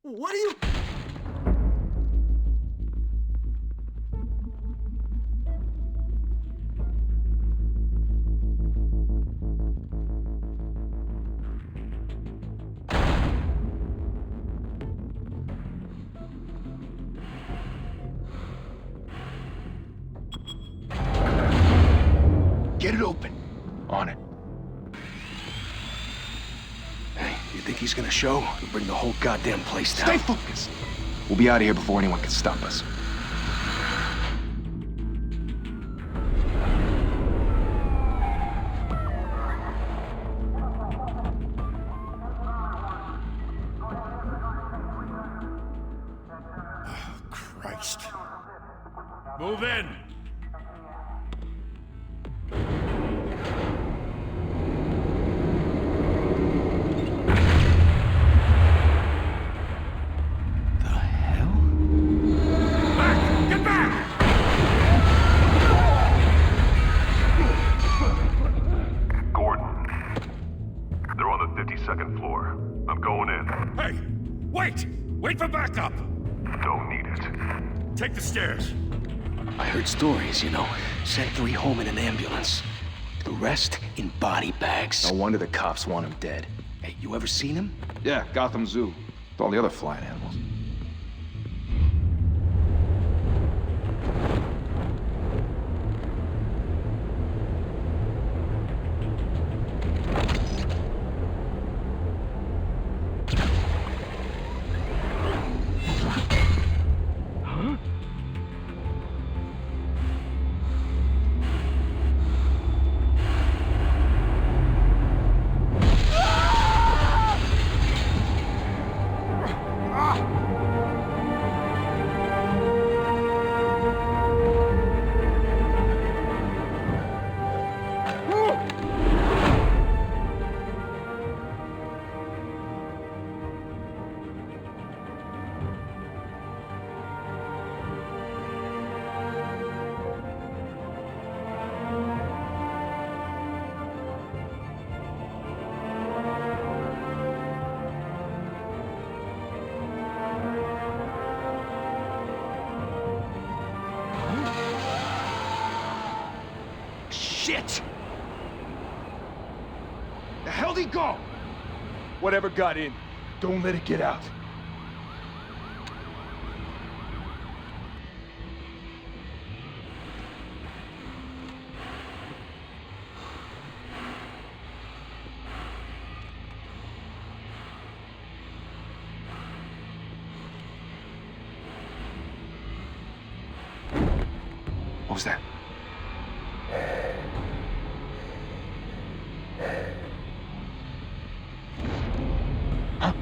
What are you... Get it open. On it. Hey, you think he's gonna show? He'll bring the whole goddamn place down. Stay focused. We'll be out of here before anyone can stop us. Oh, Christ. Move in! Second floor. I'm going in. Hey! Wait! Wait for backup! Don't need it. Take the stairs. I heard stories, you know. Sent 3 home in an ambulance. The rest in body bags. No wonder the cops want him dead. Hey, you ever seen him? Yeah, Gotham Zoo. With all the other flying animals. Shit! The hell'd he go? Whatever got in, don't let it get out. What was that? Huh?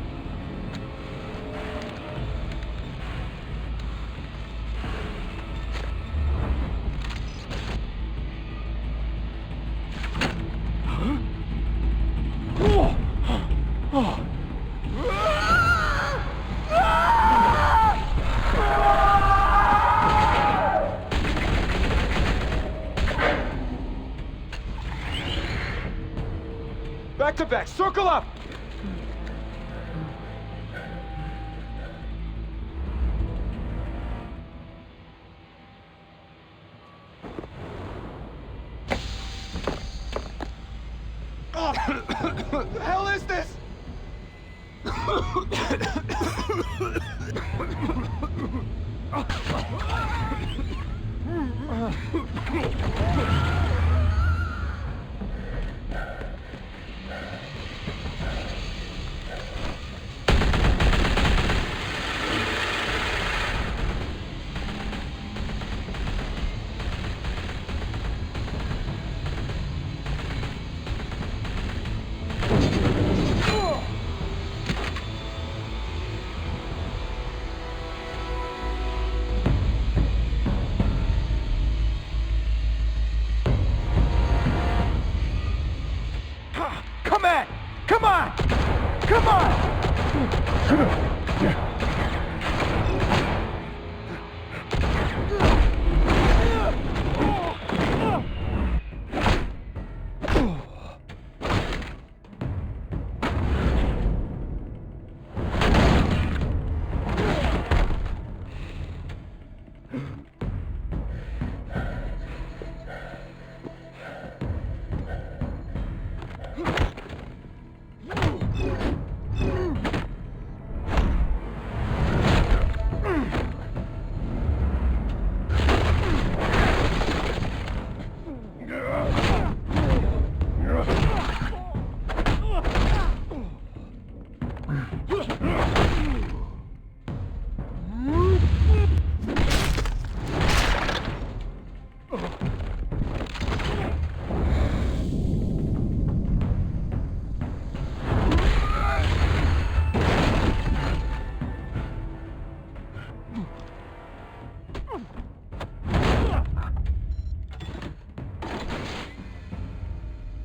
Back to back, circle up! Oh, the hell is this? Come on! Come on! Come on!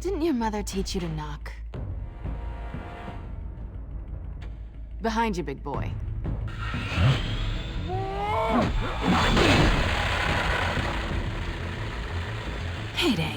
Didn't your mother teach you to knock? Behind you, big boy. Heyday.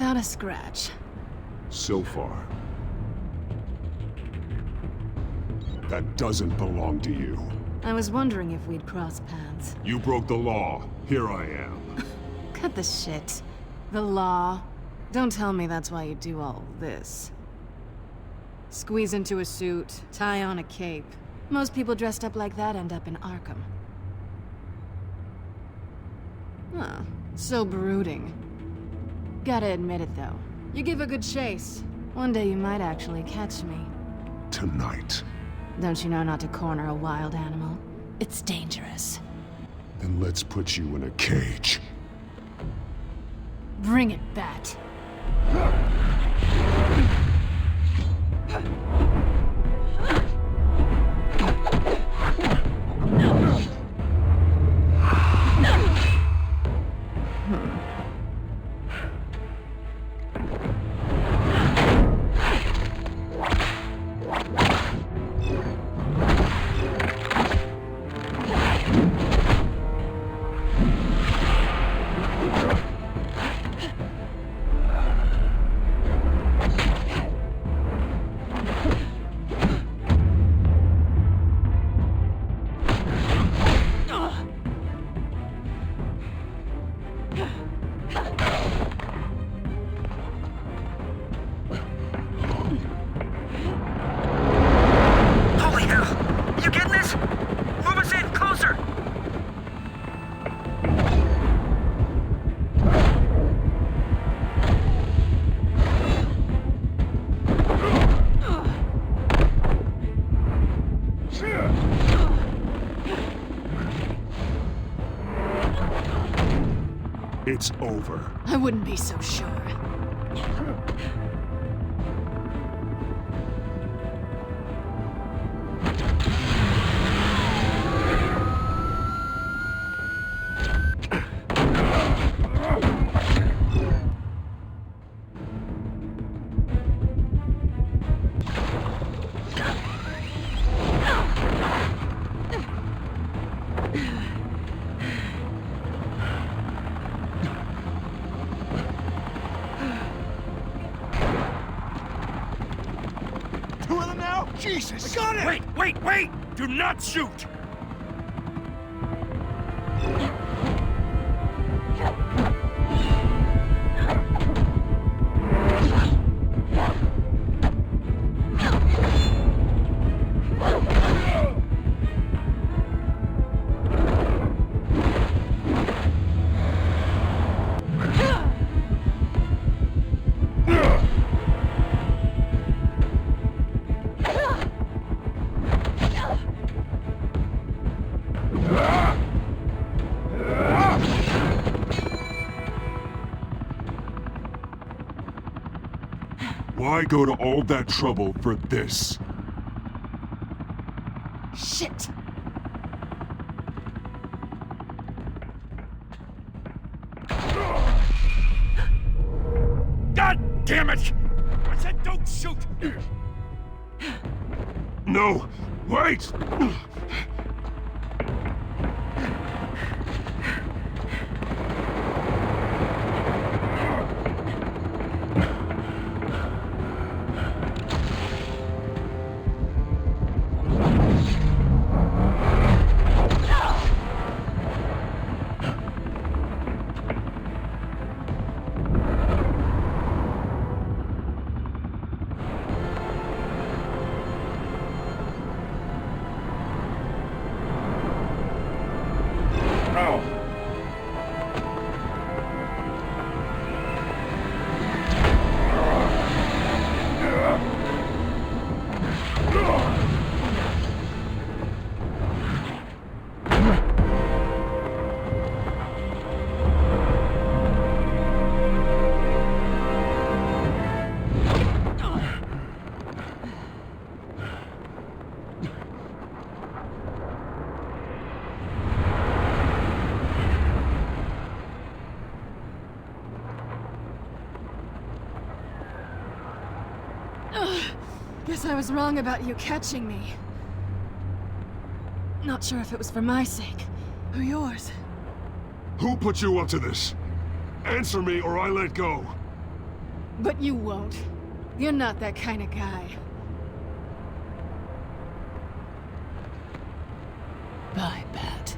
without a scratch. So far. That doesn't belong to you. I was wondering if we'd cross paths. You broke the law. Here I am. Cut the shit. The law. Don't tell me that's why you do all this. Squeeze into a suit, tie on a cape. Most people dressed up like that end up in Arkham. Huh. So brooding. Gotta admit it, though. You give a good chase. One day you might actually catch me. Tonight. Don't you know not to corner a wild animal? It's dangerous. Then let's put you in a cage. Bring it, Bat. Holy hell! You getting this? Move us in, closer! It's over. I wouldn't be so sure. Two of them now? Jesus! I got it! Wait! Do not shoot! Why go to all that trouble for this? Shit! God damn it! I said don't shoot! No! Wait! Guess I was wrong about you catching me. Not sure if it was for my sake, or yours. Who put you up to this? Answer me or I let go. But you won't. You're not that kind of guy. Bye, Pat.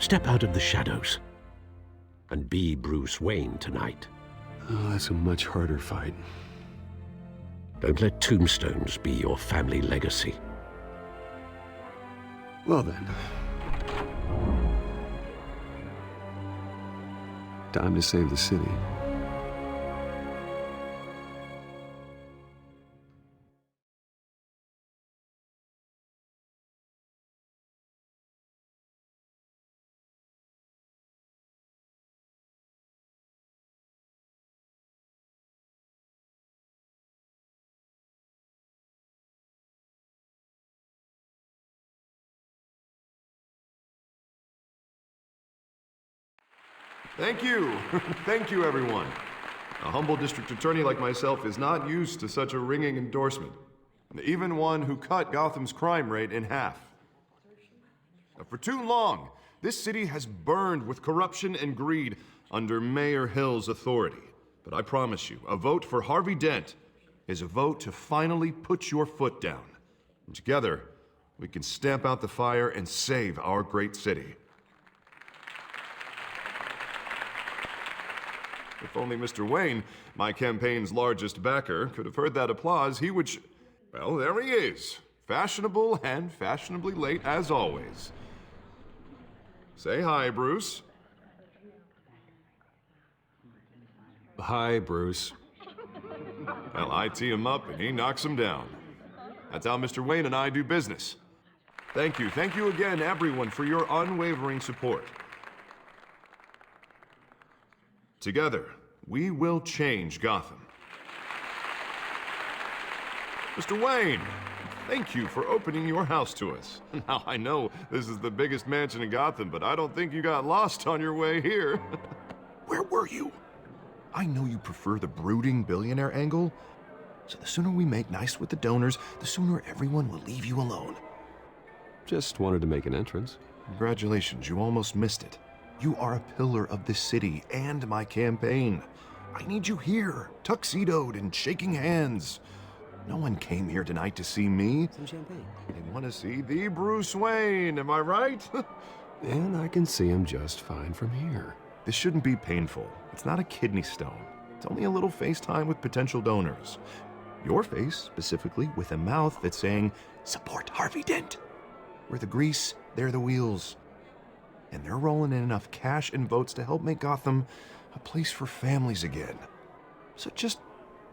Step out of the shadows and be Bruce Wayne tonight. Oh, that's a much harder fight. Don't let tombstones be your family legacy. Well then. Time to save the city. Thank you. Thank you, everyone. A humble district attorney like myself is not used to such a ringing endorsement. Even one who cut Gotham's crime rate in half. For too long, this city has burned with corruption and greed under Mayor Hill's authority. But I promise you, a vote for Harvey Dent is a vote to finally put your foot down. And together, we can stamp out the fire and save our great city. If only Mr. Wayne, my campaign's largest backer, could have heard that applause, he would well, there he is. Fashionable and fashionably late as always. Say hi, Bruce. Hi, Bruce. Well, I tee him up and he knocks him down. That's how Mr. Wayne and I do business. Thank you again, everyone, for your unwavering support. Together, we will change Gotham. Mr. Wayne, thank you for opening your house to us. Now, I know this is the biggest mansion in Gotham, but I don't think you got lost on your way here. Where were you? I know you prefer the brooding billionaire angle, so the sooner we make nice with the donors, the sooner everyone will leave you alone. Just wanted to make an entrance. Congratulations, you almost missed it. You are a pillar of this city and my campaign. I need you here, tuxedoed and shaking hands. No one came here tonight to see me. Some champagne. They want to see the Bruce Wayne, am I right? And I can see him just fine from here. This shouldn't be painful. It's not a kidney stone. It's only a little FaceTime with potential donors. Your face, specifically, with a mouth that's saying, support Harvey Dent. We're the grease, they're the wheels. And they're rolling in enough cash and votes to help make Gotham a place for families again. So just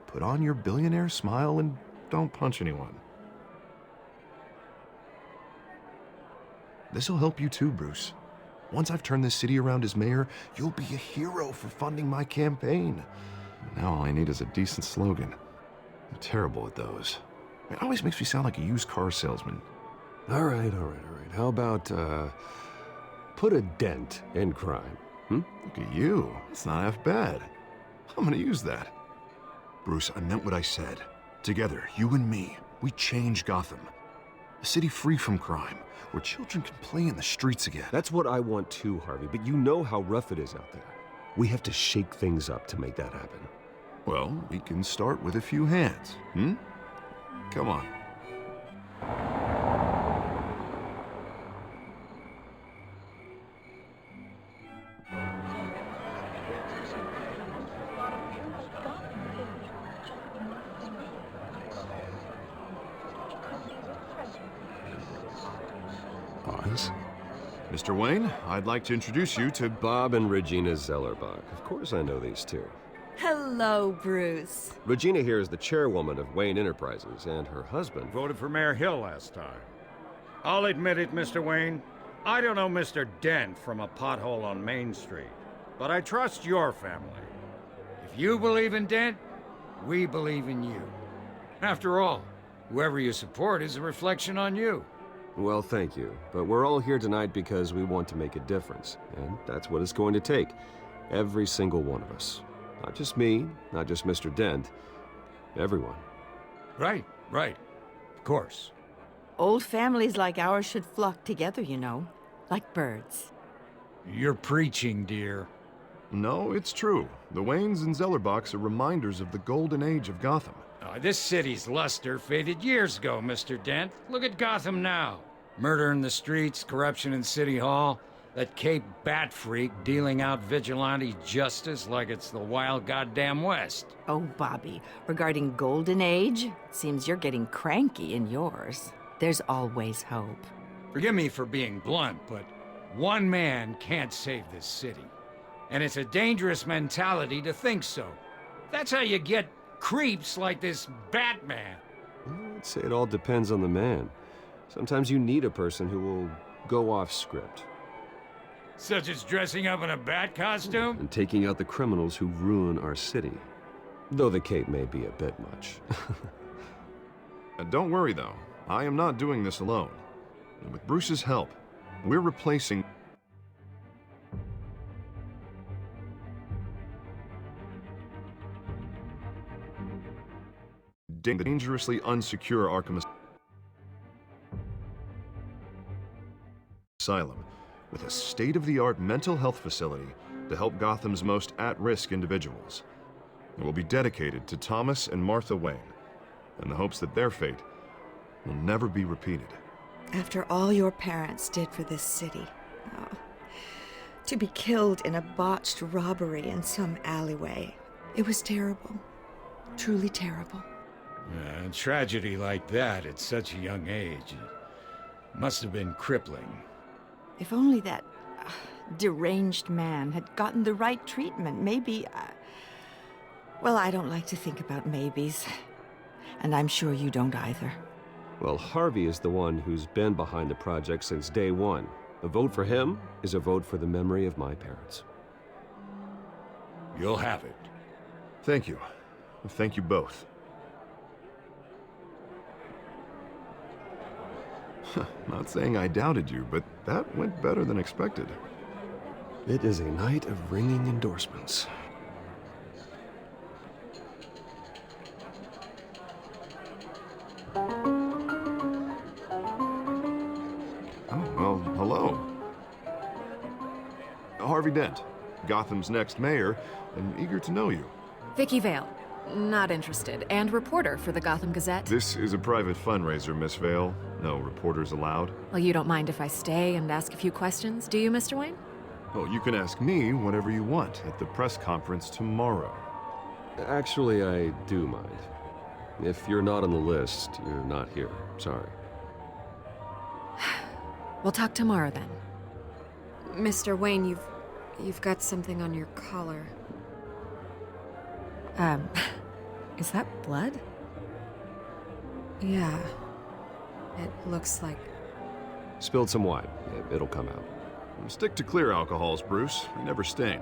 put on your billionaire smile and don't punch anyone. This'll help you too, Bruce. Once I've turned this city around as mayor, you'll be a hero for funding my campaign. Now all I need is a decent slogan. I'm terrible at those. It always makes me sound like a used car salesman. All right. How about, put a dent in crime? Look at you. It's not half bad. I'm gonna use that. Bruce, I meant what I said. Together, you and me, we change Gotham. A city free from crime, where children can play in the streets again. That's what I want too, Harvey, but you know how rough it is out there. We have to shake things up to make that happen. Well, we can start with a few hands, Come on. Pause. Mr. Wayne, I'd like to introduce you to Bob and Regina Zellerbach. Of course I know these two. Hello, Bruce. Regina here is the chairwoman of Wayne Enterprises, and her husband... Voted for Mayor Hill last time. I'll admit it, Mr. Wayne. I don't know Mr. Dent from a pothole on Main Street, but I trust your family. If you believe in Dent, we believe in you. After all, whoever you support is a reflection on you. Well, thank you. But we're all here tonight because we want to make a difference. And that's what it's going to take. Every single one of us. Not just me, not just Mr. Dent. Everyone. Right. Of course. Old families like ours should flock together, you know, like birds. You're preaching, dear. No, it's true. The Waynes and Zellerbachs are reminders of the golden age of Gotham. This city's luster faded years ago, Mr. Dent. Look at Gotham now. Murder in the streets, corruption in City Hall, that Cape Bat freak dealing out vigilante justice like it's the wild goddamn West. Oh, Bobby, regarding Golden Age, seems you're getting cranky in yours. There's always hope. Forgive me for being blunt, but one man can't save this city. And it's a dangerous mentality to think so. That's how you get creeps like this Batman. I'd say it all depends on the man. Sometimes you need a person who will go off script. Such as dressing up in a bat costume? And taking out the criminals who ruin our city. Though the cape may be a bit much. Don't worry, though. I am not doing this alone. And with Bruce's help, we're replacing... the dangerously unsecure Arkham Asylum with a state-of-the-art mental health facility to help Gotham's most at-risk individuals. It will be dedicated to Thomas and Martha Wayne, in the hopes that their fate will never be repeated. After all your parents did for this city, to be killed in a botched robbery in some alleyway, it was terrible. Truly terrible. A tragedy like that at such a young age must have been crippling. If only that deranged man had gotten the right treatment, maybe... Well, I don't like to think about maybes. And I'm sure you don't either. Well, Harvey is the one who's been behind the project since day one. A vote for him is a vote for the memory of my parents. You'll have it. Thank you. Thank you both. Not saying I doubted you, but that went better than expected. It is a night of ringing endorsements. Well, hello. Harvey Dent, Gotham's next mayor, and eager to know you. Vicky Vale. Not interested. And reporter for the Gotham Gazette. This is a private fundraiser, Miss Vale. No reporters allowed. Well, you don't mind if I stay and ask a few questions, do you, Mr. Wayne? Oh, you can ask me whatever you want at the press conference tomorrow. Actually, I do mind. If you're not on the list, you're not here. Sorry. We'll talk tomorrow then. Mr. Wayne, you've got something on your collar. Is that blood? Yeah. It looks like... Spilled some wine. It'll come out. Stick to clear alcohols, Bruce. They never stain.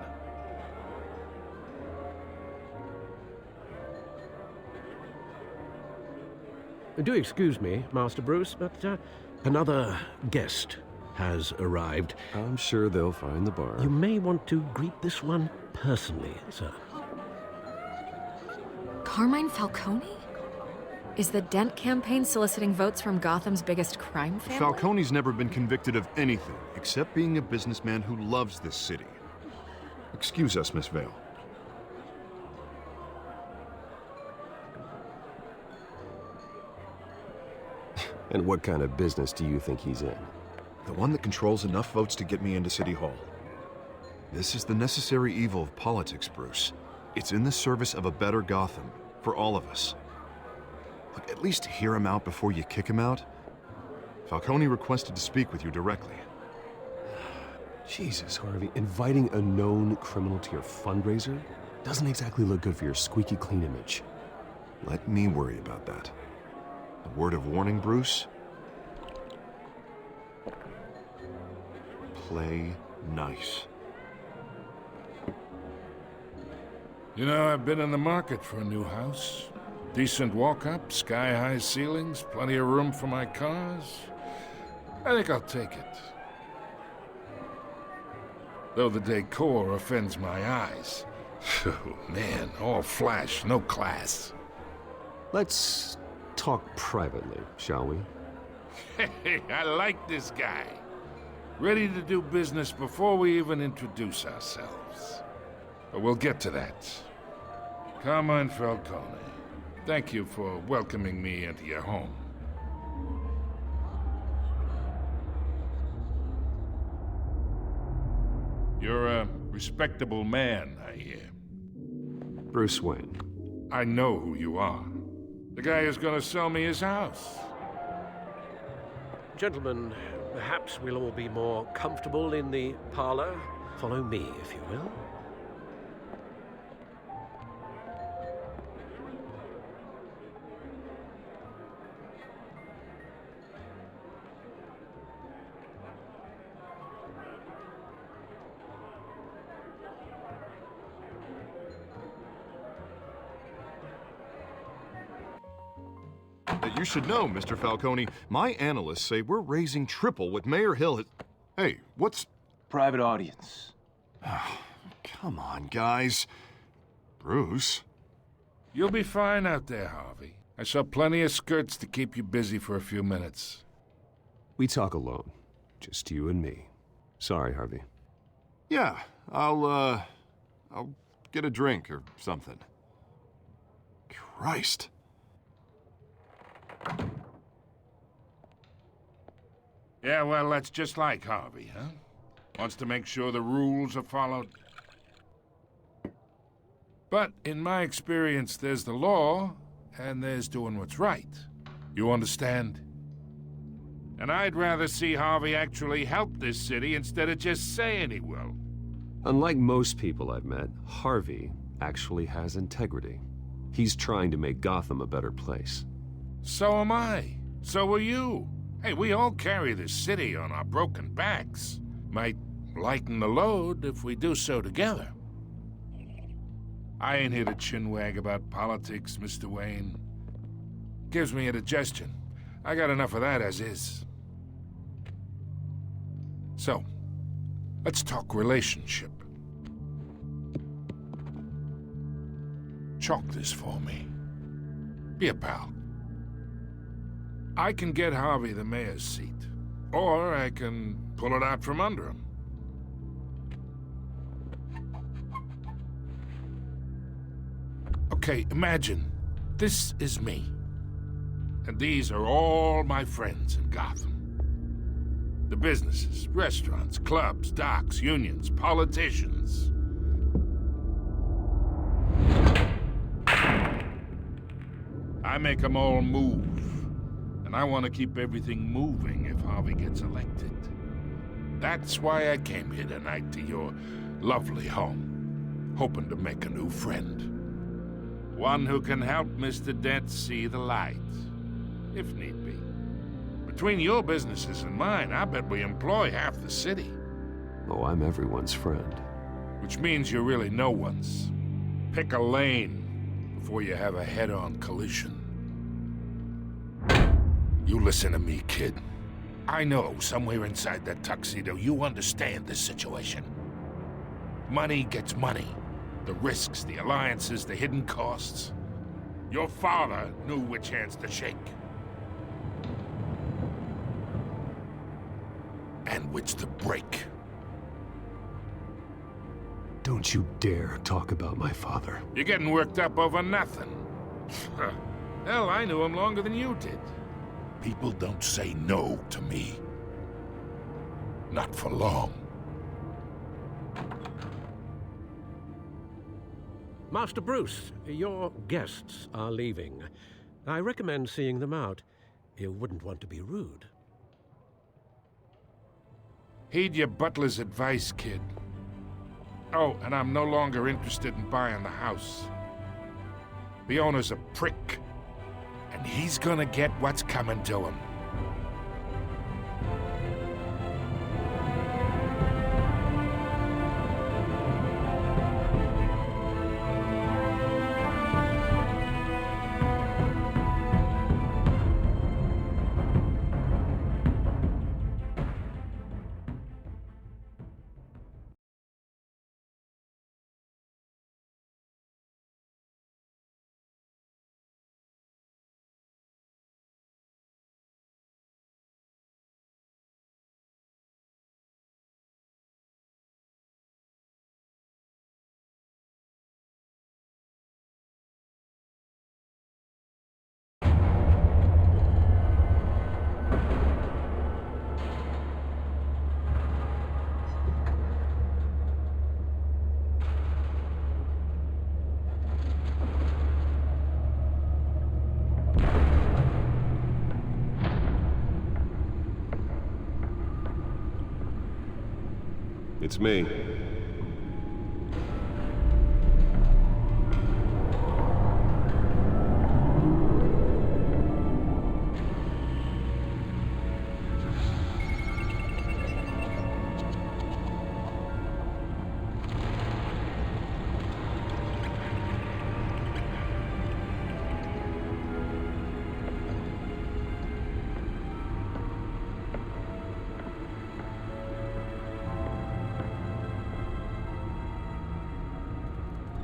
Do excuse me, Master Bruce, but another guest has arrived. I'm sure they'll find the bar. You may want to greet this one personally, sir. Carmine Falcone? Is the Dent campaign soliciting votes from Gotham's biggest crime family? Falcone's never been convicted of anything except being a businessman who loves this city. Excuse us, Miss Vale. And what kind of business do you think he's in? The one that controls enough votes to get me into City Hall. This is the necessary evil of politics, Bruce. It's in the service of a better Gotham, for all of us. Look, at least hear him out before you kick him out. Falcone requested to speak with you directly. Jesus, Harvey, inviting a known criminal to your fundraiser doesn't exactly look good for your squeaky clean image. Let me worry about that. A word of warning, Bruce? play nice. You know, I've been in the market for a new house. Decent walk-up, sky-high ceilings, plenty of room for my cars. I think I'll take it. Though the decor offends my eyes. Oh, man, all flash, no class. Let's talk privately, shall we? Hey, I like this guy. Ready to do business before we even introduce ourselves. But we'll get to that. Carmine Falcone, thank you for welcoming me into your home. You're a respectable man, I hear. Bruce Wayne. I know who you are. The guy who's gonna sell me his house. Gentlemen, perhaps we'll all be more comfortable in the parlor. Follow me, if you will. You should know, Mr. Falcone, my analysts say we're raising triple what Mayor Hill has... Hey, what's... Private audience. Come on, guys. Bruce? You'll be fine out there, Harvey. I saw plenty of skirts to keep you busy for a few minutes. We talk alone. Just you and me. Sorry, Harvey. Yeah, I'll get a drink or something. Christ. Yeah, well, that's just like Harvey, huh? Wants to make sure the rules are followed. But in my experience, there's the law, and there's doing what's right. You understand? And I'd rather see Harvey actually help this city instead of just saying he will. Unlike most people I've met, Harvey actually has integrity. He's trying to make Gotham a better place. So am I. So are you. Hey, we all carry this city on our broken backs. Might lighten the load if we do so together. I ain't here to chinwag about politics, Mr. Wayne. Gives me indigestion. I got enough of that as is. So, let's talk relationship. Chalk this for me. Be a pal. I can get Harvey the mayor's seat, or I can pull it out from under him. Okay, imagine, this is me. And these are all my friends in Gotham. The businesses, restaurants, clubs, docks, unions, politicians. I make them all move. And I want to keep everything moving if Harvey gets elected. That's why I came here tonight to your lovely home, hoping to make a new friend. One who can help Mr. Dent see the light, if need be. Between your businesses and mine, I bet we employ half the city. Oh, I'm everyone's friend. Which means you're really no one's. Pick a lane before you have a head-on collision. You listen to me, kid. I know somewhere inside that tuxedo you understand this situation. Money gets money. The risks, the alliances, the hidden costs. Your father knew which hands to shake. And which to break. Don't you dare talk about my father. You're getting worked up over nothing. Hell, I knew him longer than you did. People don't say no to me. Not for long. Master Bruce, your guests are leaving. I recommend seeing them out. You wouldn't want to be rude. Heed your butler's advice, kid. Oh, and I'm no longer interested in buying the house. The owner's a prick. And he's gonna get what's coming to him. It's me.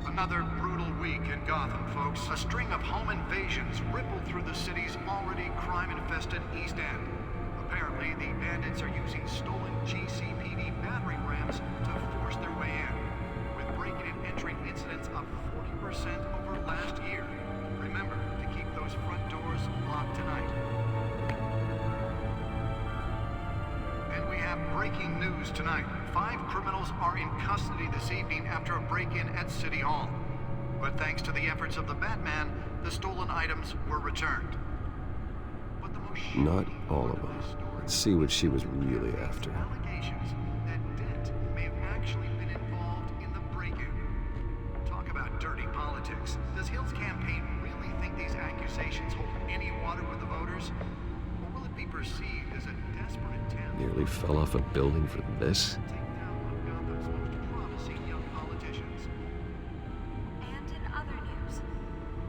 Another brutal week in Gotham, folks. A string of home invasions rippled through the city's already crime-infested East End. Apparently, the bandits are using stolen GCPD battering rams to force their way in, with breaking and entering incidents up 40% over last year. Remember to keep those front doors locked tonight. And we have breaking news tonight. 5 criminals are in custody this evening after a break-in at City Hall. But thanks to the efforts of the Batman, the stolen items were returned. But the most Not all of them. Let's see what she was really after. allegations that Dent may have actually been involved in the break-in. Talk about dirty politics. Does Hill's campaign really think these accusations hold any water with the voters? Or will it be perceived as a desperate attempt Nearly fell off a building for this? to take down one of Gotham's most promising young politicians? And in other news,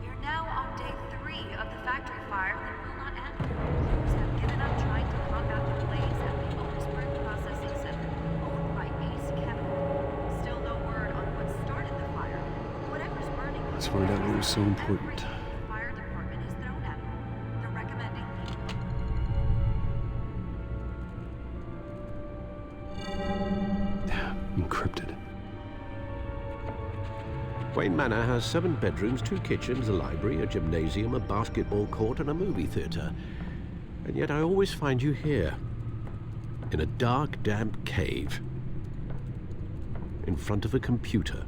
we are now on day 3 of the factory fire that will not end. Crews have given up trying to combat the blaze at the Otisburg Processing Center, owned by Ace Chemical. Still no word on what started the fire. Whatever's burning, Let's find out what was so important. everything the fire department has thrown at them. They're recommending Encrypted. Wayne Manor has 7 bedrooms, 2 kitchens, a library, a gymnasium, a basketball court, and a movie theater. And yet I always find you here, in a dark, damp cave, in front of a computer.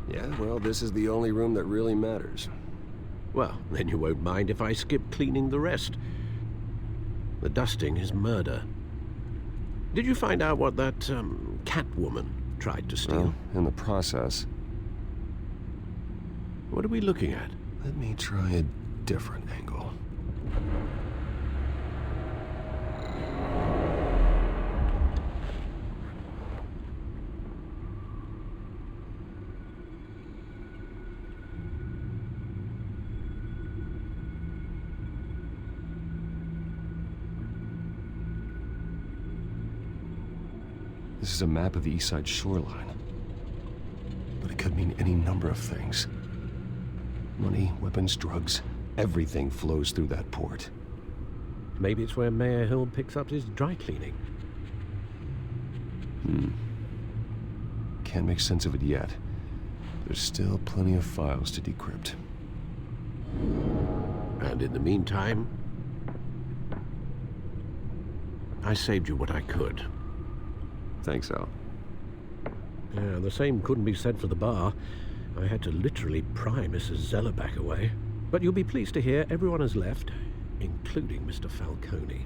Yeah, well, this is the only room that really matters. Well, then you won't mind if I skip cleaning the rest. The dusting is murder. Did you find out what that, Catwoman tried to steal? Well, in the process. What are we looking at? Let me try a different angle. This is a map of the East Side shoreline. But it could mean any number of things. Money, weapons, drugs, everything flows through that port. Maybe it's where Mayor Hill picks up his dry cleaning. Can't make sense of it yet. There's still plenty of files to decrypt. And in the meantime, I saved you what I could. Thanks, Al. Yeah, the same couldn't be said for the bar. I had to literally pry Mrs. Zellerback away. But you'll be pleased to hear everyone has left, including Mr. Falcone.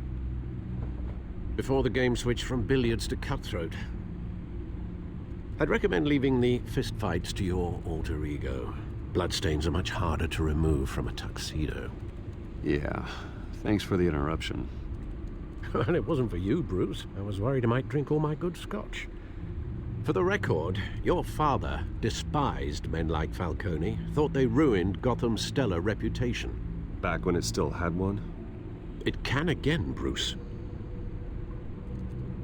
Before the game switched from billiards to cutthroat, I'd recommend leaving the fistfights to your alter ego. Bloodstains are much harder to remove from a tuxedo. Yeah, thanks for the interruption. And it wasn't for you, Bruce. I was worried I might drink all my good scotch. For the record, your father despised men like Falcone, thought they ruined Gotham's stellar reputation. Back when it still had one? It can again, Bruce.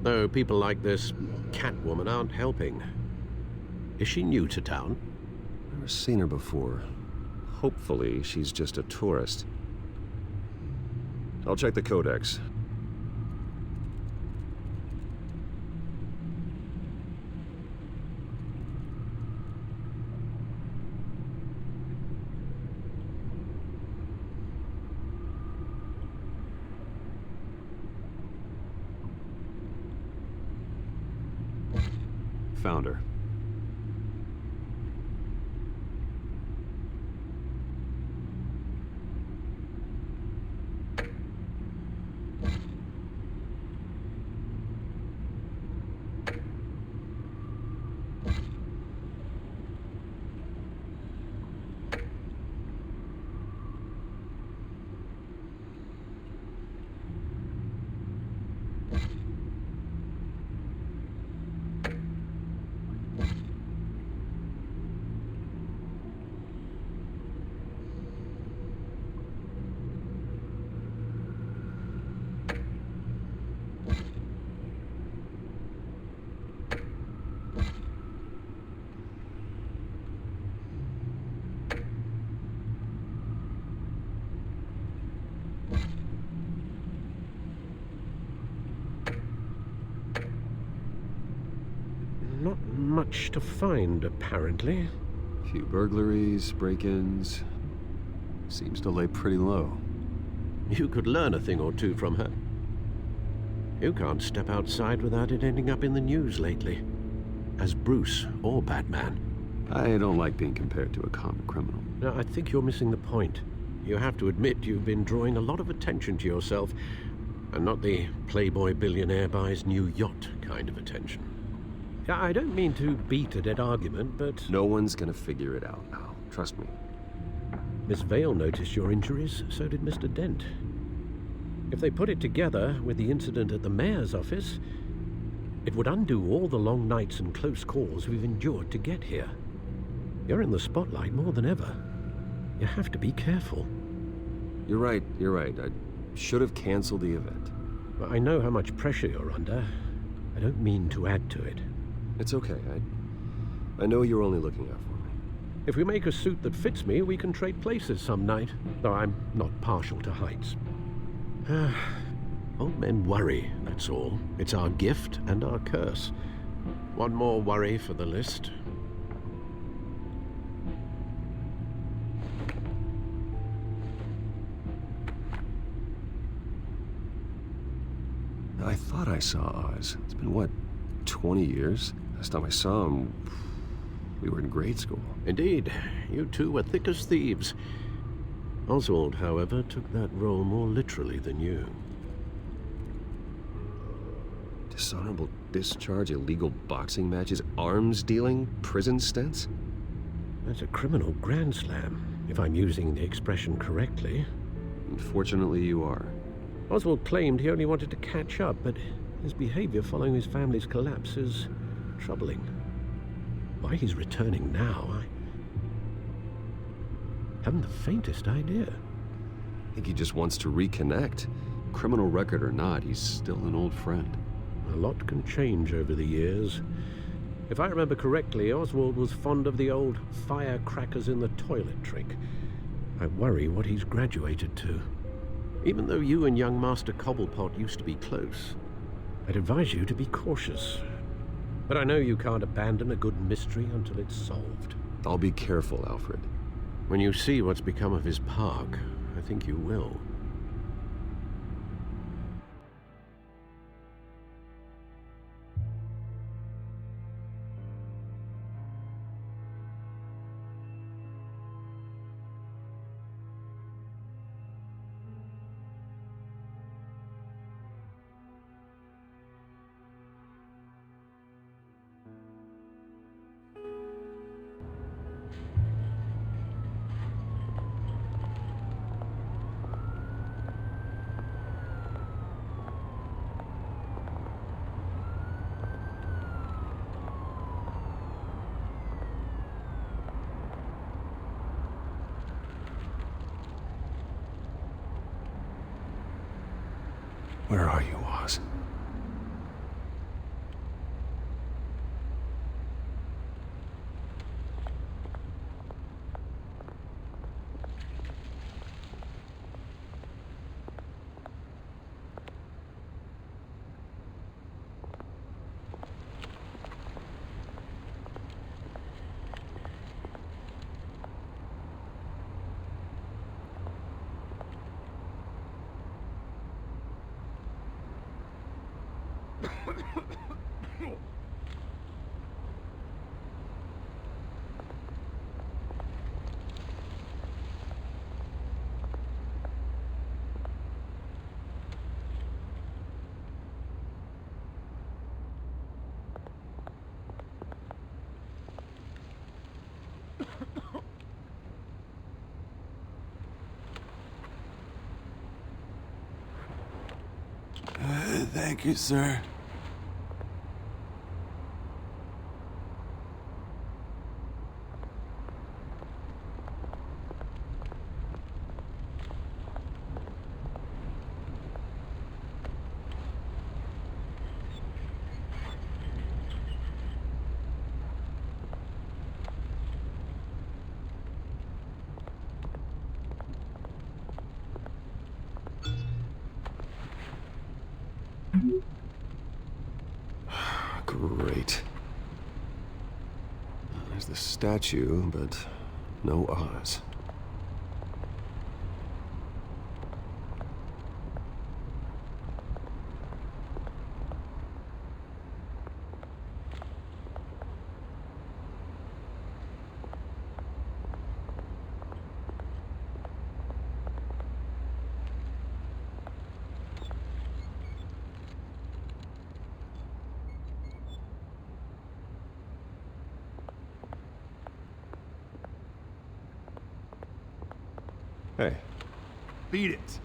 Though people like this Catwoman aren't helping. Is she new to town? Never seen her before. Hopefully, she's just a tourist. I'll check the codex. Found her. much to find, apparently. A few burglaries, break-ins. Seems to lay pretty low. You could learn a thing or two from her. You can't step outside without it ending up in the news lately. As Bruce or Batman. I don't like being compared to a common criminal. No, I think you're missing the point. You have to admit you've been drawing a lot of attention to yourself, and not the playboy billionaire buys new yacht kind of attention. Yeah, I don't mean to beat a dead argument, but... No one's gonna figure it out now. Trust me. Miss Vale noticed your injuries, so did Mr. Dent. If they put it together with the incident at the mayor's office, it would undo all the long nights and close calls we've endured to get here. You're in the spotlight more than ever. You have to be careful. You're right. I should have canceled the event. Well, I know how much pressure you're under. I don't mean to add to it. It's okay. I know you're only looking out for me. If we make a suit that fits me, we can trade places some night. Though I'm not partial to heights. Old men worry, that's all. It's our gift and our curse. One more worry for the list. I thought I saw Oz. It's been, what, 20 years? Last time I saw him, we were in grade school. Indeed. You two were thick as thieves. Oswald, however, took that role more literally than you. Dishonorable discharge, illegal boxing matches, arms dealing, prison stints? That's a criminal grand slam, if I'm using the expression correctly. Unfortunately, you are. Oswald claimed he only wanted to catch up, but his behavior following his family's collapse is troubling. Why he's returning now, I haven't the faintest idea. I think he just wants to reconnect. Criminal record or not, he's still an old friend. A lot can change over the years. If I remember correctly, Oswald was fond of the old firecrackers in the toilet trick. I worry what he's graduated to. Even though you and young Master Cobblepot used to be close, I'd advise you to be cautious. But I know you can't abandon a good mystery until it's solved. I'll be careful, Alfred. When you see what's become of his park, I think you will. Where are you, Oz? Thank you, sir. There's the statue, but no Oz. Hey. Beat it.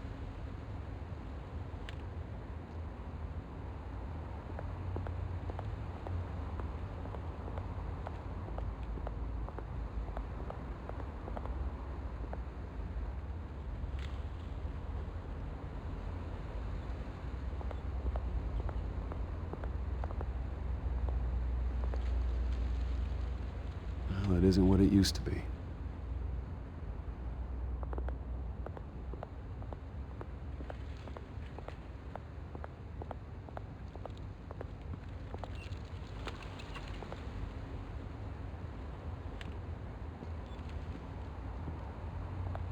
Well, it isn't what it used to be.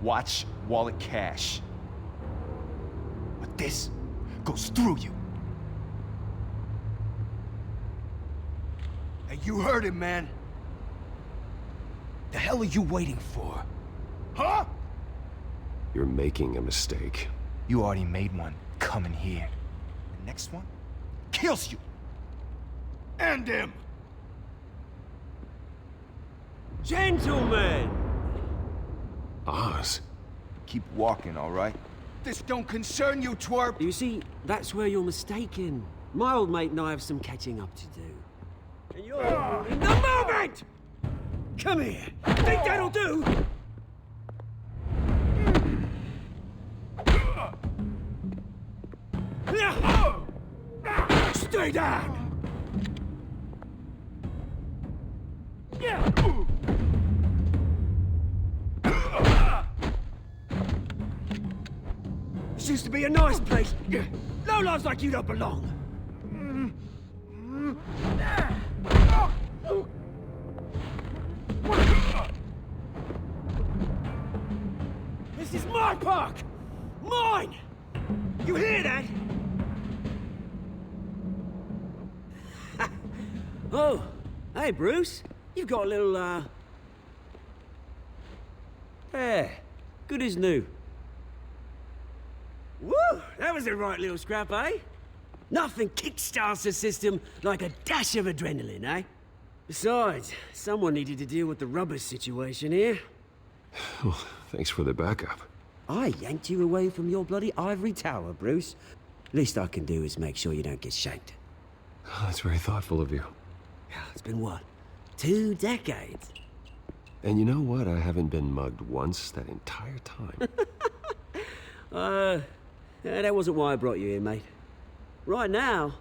Watch wallet cash. But this goes through you. Hey, you heard him, man. The hell are you waiting for? Huh? You're making a mistake. You already made one coming here. The next one kills you. And him. Gentlemen! Oz. Keep walking, all right? This don't concern you, twerp! You see, that's where you're mistaken. My old mate and I have some catching up to do. And you're in the moment! Come here! Think that'll do? Stay down! This used to be a nice place. No lives like you don't belong. This is my park! Mine! You hear that? Oh, hey Bruce. You've got a little, Yeah, good as new. Woo! That was a right little scrap, eh? Nothing kickstarts the system like a dash of adrenaline, eh? Besides, someone needed to deal with the rubber situation here. Well, thanks for the backup. I yanked you away from your bloody ivory tower, Bruce. Least I can do is make sure you don't get shanked. Oh, that's very thoughtful of you. It's been what? 2 decades? And you know what? I haven't been mugged once that entire time. That wasn't why I brought you here, mate. Right now,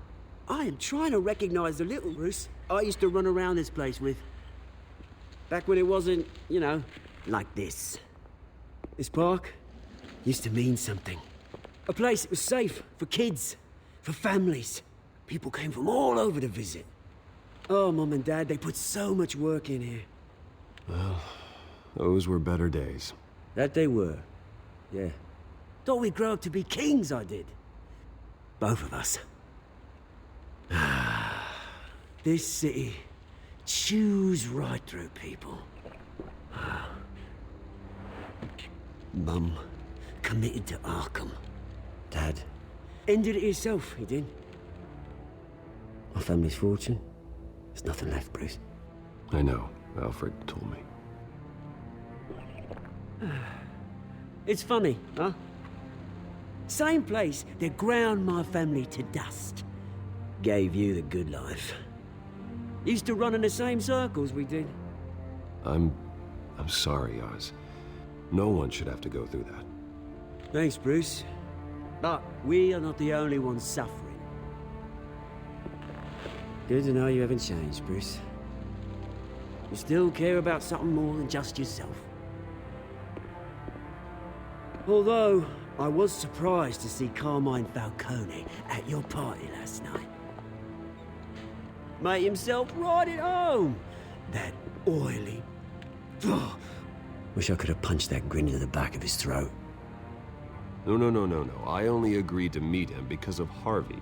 I am trying to recognize the little Bruce I used to run around this place with. Back when it wasn't, you know, like this. This park used to mean something. A place that was safe for kids, for families. People came from all over to visit. Oh, Mum and Dad, they put so much work in here. Well, those were better days. That they were, yeah. Thought we'd grow up to be kings, I did. Both of us. This city chews right through people. Mum committed to Arkham. Dad ended it himself, he did. My family's fortune, there's nothing left, Bruce. I know. Alfred told me. It's funny, huh? Same place that ground my family to dust. Gave you the good life. Used to run in the same circles we did. I'm sorry, Oz. No one should have to go through that. Thanks, Bruce. But we are not the only ones suffering. Good to know you haven't changed, Bruce. You still care about something more than just yourself. Although, I was surprised to see Carmine Falcone at your party last night. Made himself right at home. That oily. Ugh. Wish I could have punched that grin into the back of his throat. No. I only agreed to meet him because of Harvey.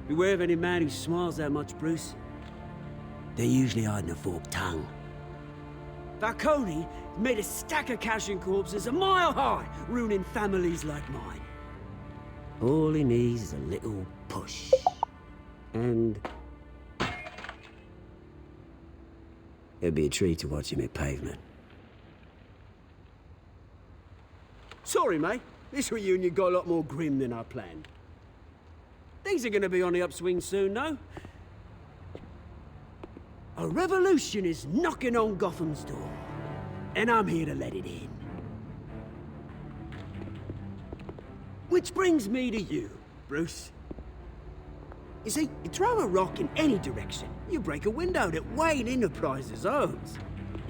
Beware of any man who smiles that much, Bruce. They're usually hiding a forked tongue. Falcone made a stack of cashing corpses a mile high, ruining families like mine. All he needs is a little push. And... it'd be a treat to watch him hit pavement. Sorry, mate. This reunion got a lot more grim than I planned. Things are gonna be on the upswing soon, though. A revolution is knocking on Gotham's door, and I'm here to let it in. Which brings me to you, Bruce. You see, you throw a rock in any direction, you break a window that Wayne Enterprises owns.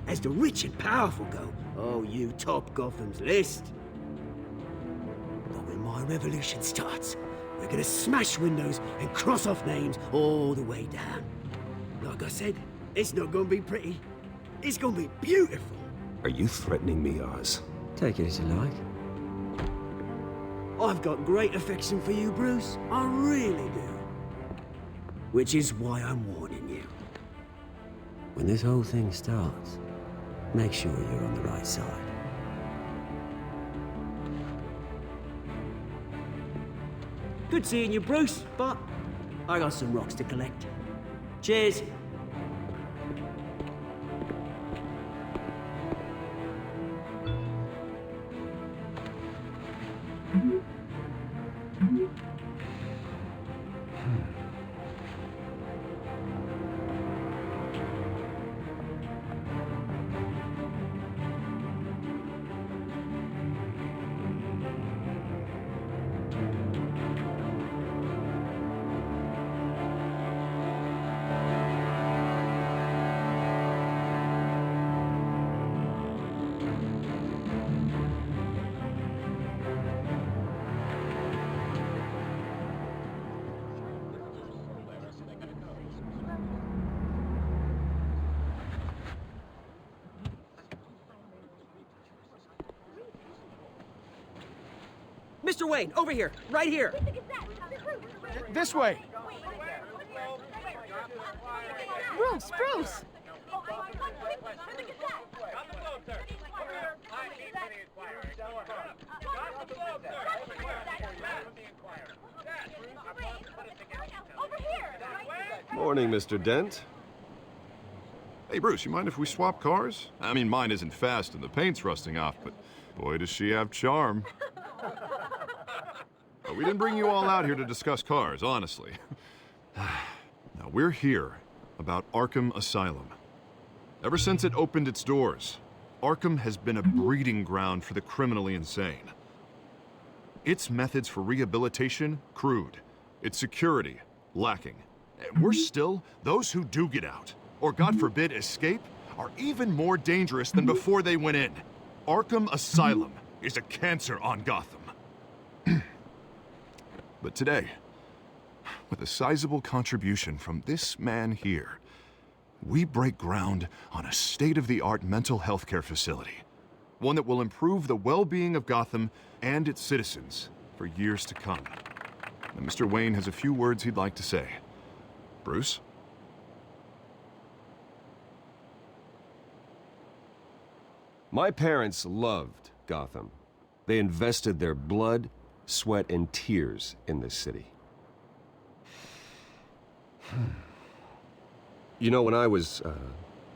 As the rich and powerful go, oh, you top Gotham's list. But when my revolution starts, we're gonna smash windows and cross off names all the way down. Like I said, it's not gonna be pretty. It's gonna be beautiful. Are you threatening me, Oz? Take it as you like. I've got great affection for you, Bruce. I really do. Which is why I'm warning you. When this whole thing starts, make sure you're on the right side. Good seeing you, Bruce, but I got some rocks to collect. Cheers. Mr. Wayne, over here, right here. This way. Bruce! Morning, Mr. Dent. Hey, Bruce, you mind if we swap cars? I mean, mine isn't fast and the paint's rusting off, but boy, does she have charm. We didn't bring you all out here to discuss cars, honestly. Now, we're here about Arkham Asylum. Ever since it opened its doors, Arkham has been a breeding ground for the criminally insane. Its methods for rehabilitation, crude. Its security, lacking. And worse still, those who do get out, or God forbid escape, are even more dangerous than before they went in. Arkham Asylum is a cancer on Gotham. But today, with a sizable contribution from this man here, we break ground on a state-of-the-art mental health care facility. One that will improve the well-being of Gotham and its citizens for years to come. And Mr. Wayne has a few words he'd like to say. Bruce? My parents loved Gotham. They invested their blood, sweat, and tears in this city. You know, when I was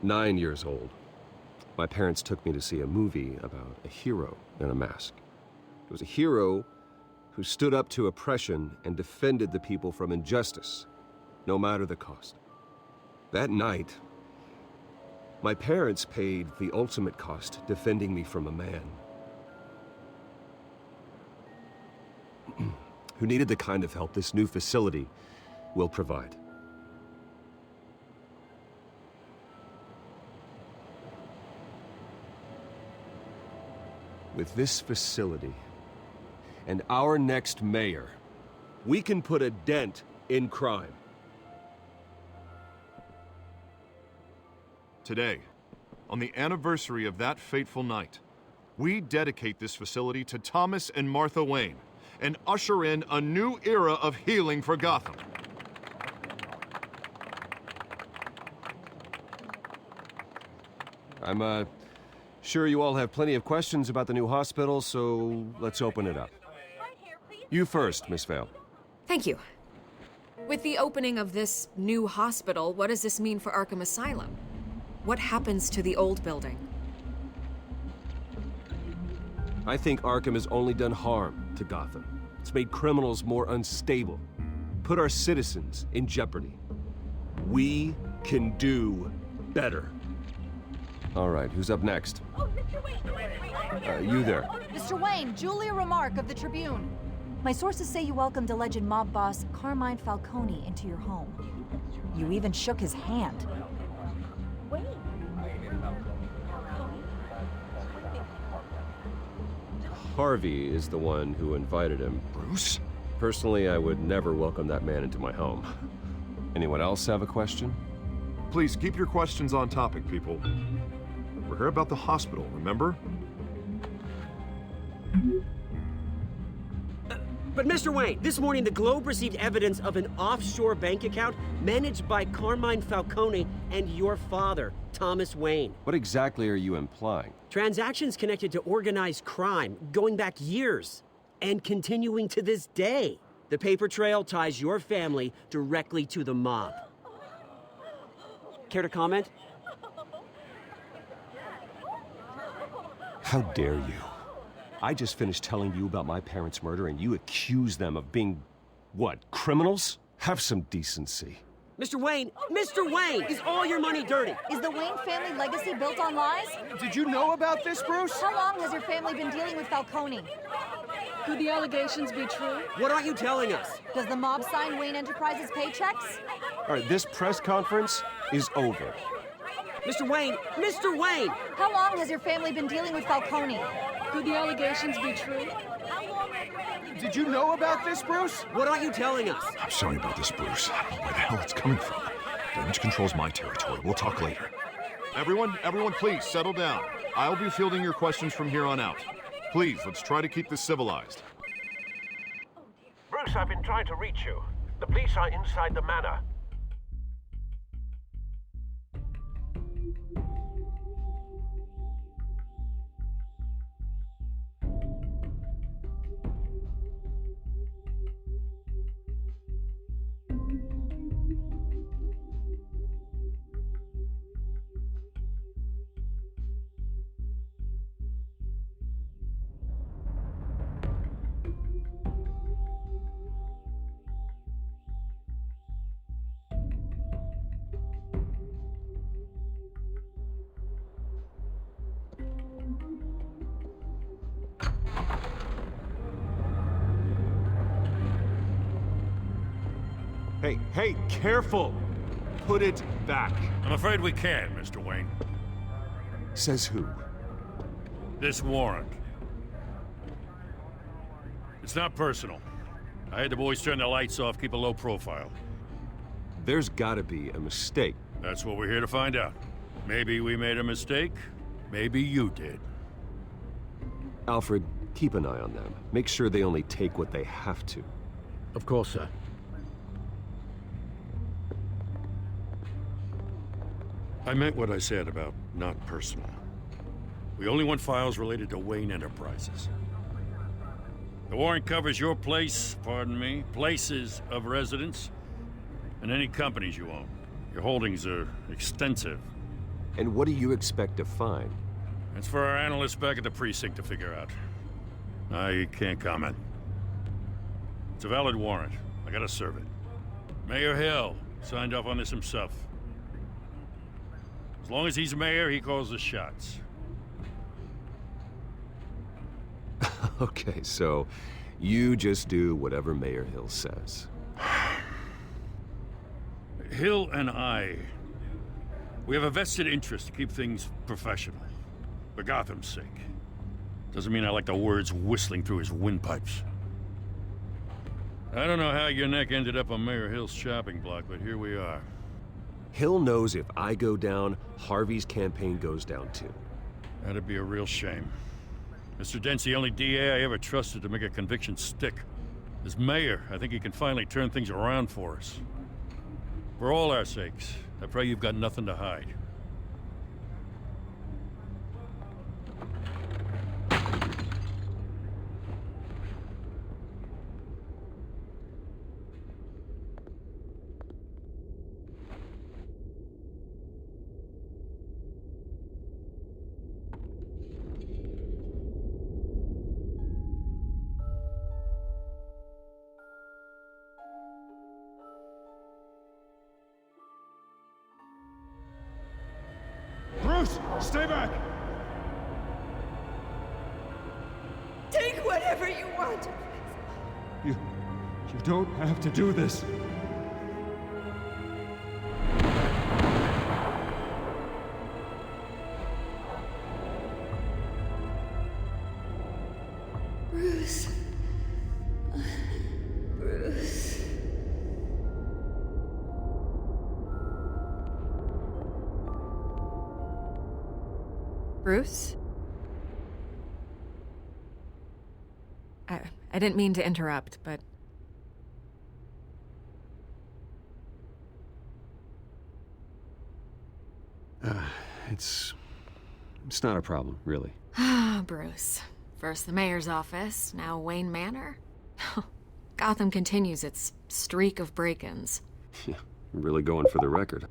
9 years old, my parents took me to see a movie about a hero in a mask. It was a hero who stood up to oppression and defended the people from injustice, no matter the cost. That night, my parents paid the ultimate cost defending me from a man who needed the kind of help this new facility will provide. With this facility and our next mayor, we can put a dent in crime. Today, on the anniversary of that fateful night, we dedicate this facility to Thomas and Martha Wayne and usher in a new era of healing for Gotham. I'm sure you all have plenty of questions about the new hospital, so let's open it up. You first, Miss Vale. Thank you. With the opening of this new hospital, what does this mean for Arkham Asylum? What happens to the old building? I think Arkham has only done harm to Gotham. It's made criminals more unstable, put our citizens in jeopardy. We can do better. All right, who's up next? Oh, Mr. Wayne! You there. Mr. Wayne, Julia Remark of the Tribune. My sources say you welcomed alleged mob boss Carmine Falcone into your home. You even shook his hand. Harvey is the one who invited him. Bruce? Personally, I would never welcome that man into my home. Anyone else have a question? Please keep your questions on topic, people. We're here about the hospital, remember? But Mr. Wayne, this morning the Globe received evidence of an offshore bank account managed by Carmine Falcone and your father, Thomas Wayne. What exactly are you implying? Transactions connected to organized crime going back years and continuing to this day. The paper trail ties your family directly to the mob. Care to comment? How dare you? I just finished telling you about my parents' murder and you accuse them of being, what, criminals? Have some decency. Mr. Wayne, is all your money dirty? Is the Wayne family legacy built on lies? Did you know about this, Bruce? How long has your family been dealing with Falcone? Could the allegations be true? What aren't you telling us? Does the mob sign Wayne Enterprises paychecks? All right, this press conference is over. Mr. Wayne! How long has your family been dealing with Falcone? Could the allegations be true? Did you know about this, Bruce? What aren't you telling us? I'm sorry about this, Bruce. I don't know where the hell it's coming from. Damage control's my territory. We'll talk later. Everyone, please settle down. I'll be fielding your questions from here on out. Please, let's try to keep this civilized. Bruce, I've been trying to reach you. The police are inside the manor. Hey, careful! Put it back. I'm afraid we can't, Mr. Wayne. Says who? This warrant. It's not personal. I had the boys turn the lights off, keep a low profile. There's gotta be a mistake. That's what we're here to find out. Maybe we made a mistake. Maybe you did. Alfred, keep an eye on them. Make sure they only take what they have to. Of course, sir. I meant what I said about not personal. We only want files related to Wayne Enterprises. The warrant covers your places of residence, and any companies you own. Your holdings are extensive. And what do you expect to find? It's for our analysts back at the precinct to figure out. I can't comment. It's a valid warrant. I gotta serve it. Mayor Hill signed off on this himself. As long as he's mayor, he calls the shots. Okay, so you just do whatever Mayor Hill says. Hill and we have a vested interest to keep things professional. For Gotham's sake. Doesn't mean I like the words whistling through his windpipes. I don't know how your neck ended up on Mayor Hill's shopping block, but here we are. Hill knows if I go down, Harvey's campaign goes down too. That'd be a real shame. Mr. Dent's the only DA I ever trusted to make a conviction stick. As mayor, I think he can finally turn things around for us. For all our sakes, I pray you've got nothing to hide. Bruce, stay back! Take whatever you want. You don't have to do this. Bruce. Bruce. Bruce? I didn't mean to interrupt, but... It's not a problem, really. Ah, Bruce. First the mayor's office, now Wayne Manor. Gotham continues its streak of break-ins. Yeah, really going for the record.